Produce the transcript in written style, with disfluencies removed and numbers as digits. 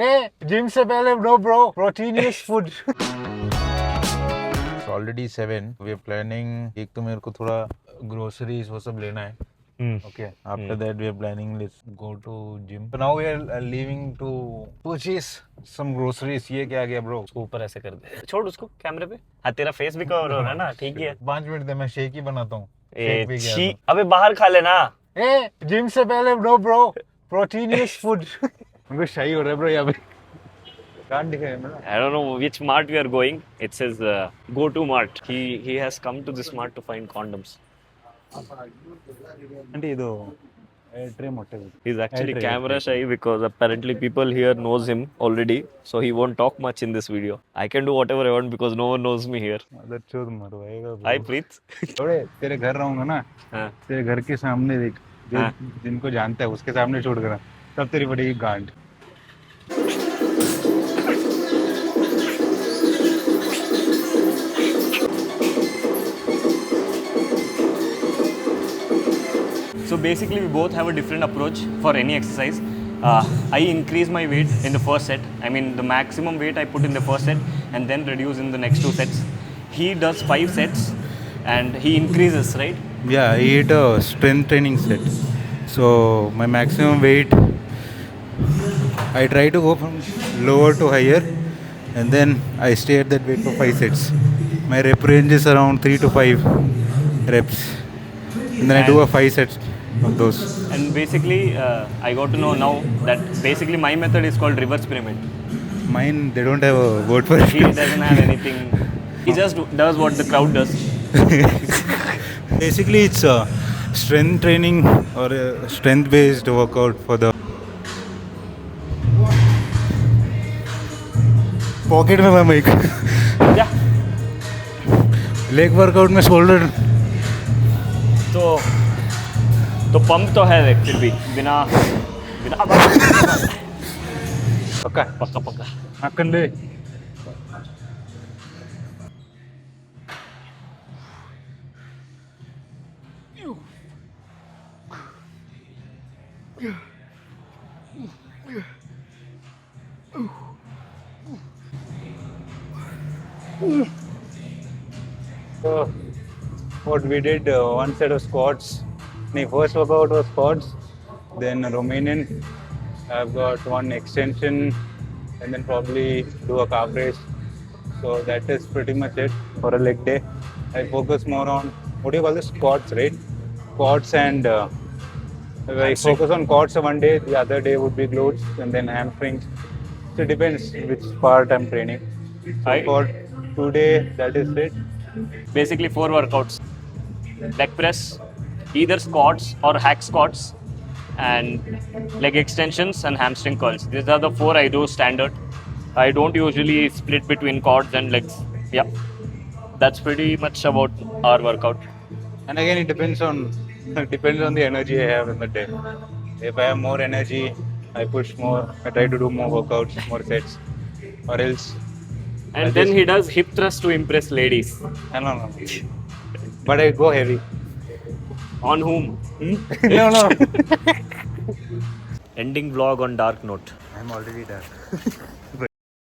Hey, gym से पहले no bro, proteinous food. It's already 7. We are planning. एक तो मेरे को थोड़ा groceries वो सब लेना है. Okay. After that we are planning. Let's go to gym. So now we are leaving to purchase some groceries. ये क्या गया bro? उसको ऊपर ऐसे कर दे, छोड़ उसको कैमरे पे. हाँ तेरा फेस भी कवर हो रहा है ना, ठीक ही है. 5 मिनट दे, मैं शेक ही बनाता हूँ. ए छी, अबे बाहर खा लेना. Hey, जिम से पहले no bro, proteinous food. उनको शाही हो रहा है bro यहाँ पे. Can't दिखाया मेरा. I don't know which mart we are going. It says go to mart. He has come to this mart to find condoms. అంటే ಇದು ಟ್ರೇ ಮೊಟ್ಟೆ. He's actually camera shy because apparently people here knows him already, so he won't talk much in this video. I can do whatever I want because no one knows me here. Other चोद मरवाएगा. Hi Preet. थोड़े तेरे घर रहूंगा ना, हाँ. तेरे घर के सामने देख, हाँ. जिनको जानता है उसके सामने छोड़ कर तब तेरी बड़ी गांड. So basically, we both have a different approach for any exercise. I increase my weight in the first set. I mean, the maximum weight I put in the first set and then reduce in the next 2 sets. He does 5 sets and he increases, right? Yeah, I eat a strength training set. So my maximum weight, I try to go from lower to higher, and then I stay at that weight for 5 sets. My rep range is around 3 to 5 reps, and then I do a 5 sets of those. And basically, I got to know now that basically my method is called reverse pyramid. Mine, they don't have a word for it. He doesn't have anything. He just does what the crowd does. Basically, it's a strength training or a strength-based workout for the pocket में मैं Yeah. Leg workout में shoulder तो pump तो है देख, फिर भी बिना पक्का पक्का. हाँ कर ले. So what we did, one set of squats. My first workout was squats, then Romanian. I've got one extension, and then probably do a calf raise. So that is pretty much it for a leg day. I focus more on, what do you call this, squats, right? Squats and I focus on quads one day, the other day would be glutes, and then hamstrings. So it depends which part I'm training. So for today, that is it. Basically 4 workouts: leg press, either squats or hack squats, and leg extensions and hamstring curls. These are the 4 I do standard. I don't usually split between quads and legs. Yeah, that's pretty much about our workout. And again, it depends on the energy I have in the day. If I have more energy, I push more. I try to do more workouts, more sets, or else. And then he does hip thrust to impress ladies. No. But I go heavy. On whom? No. Ending vlog on dark note. I'm already done.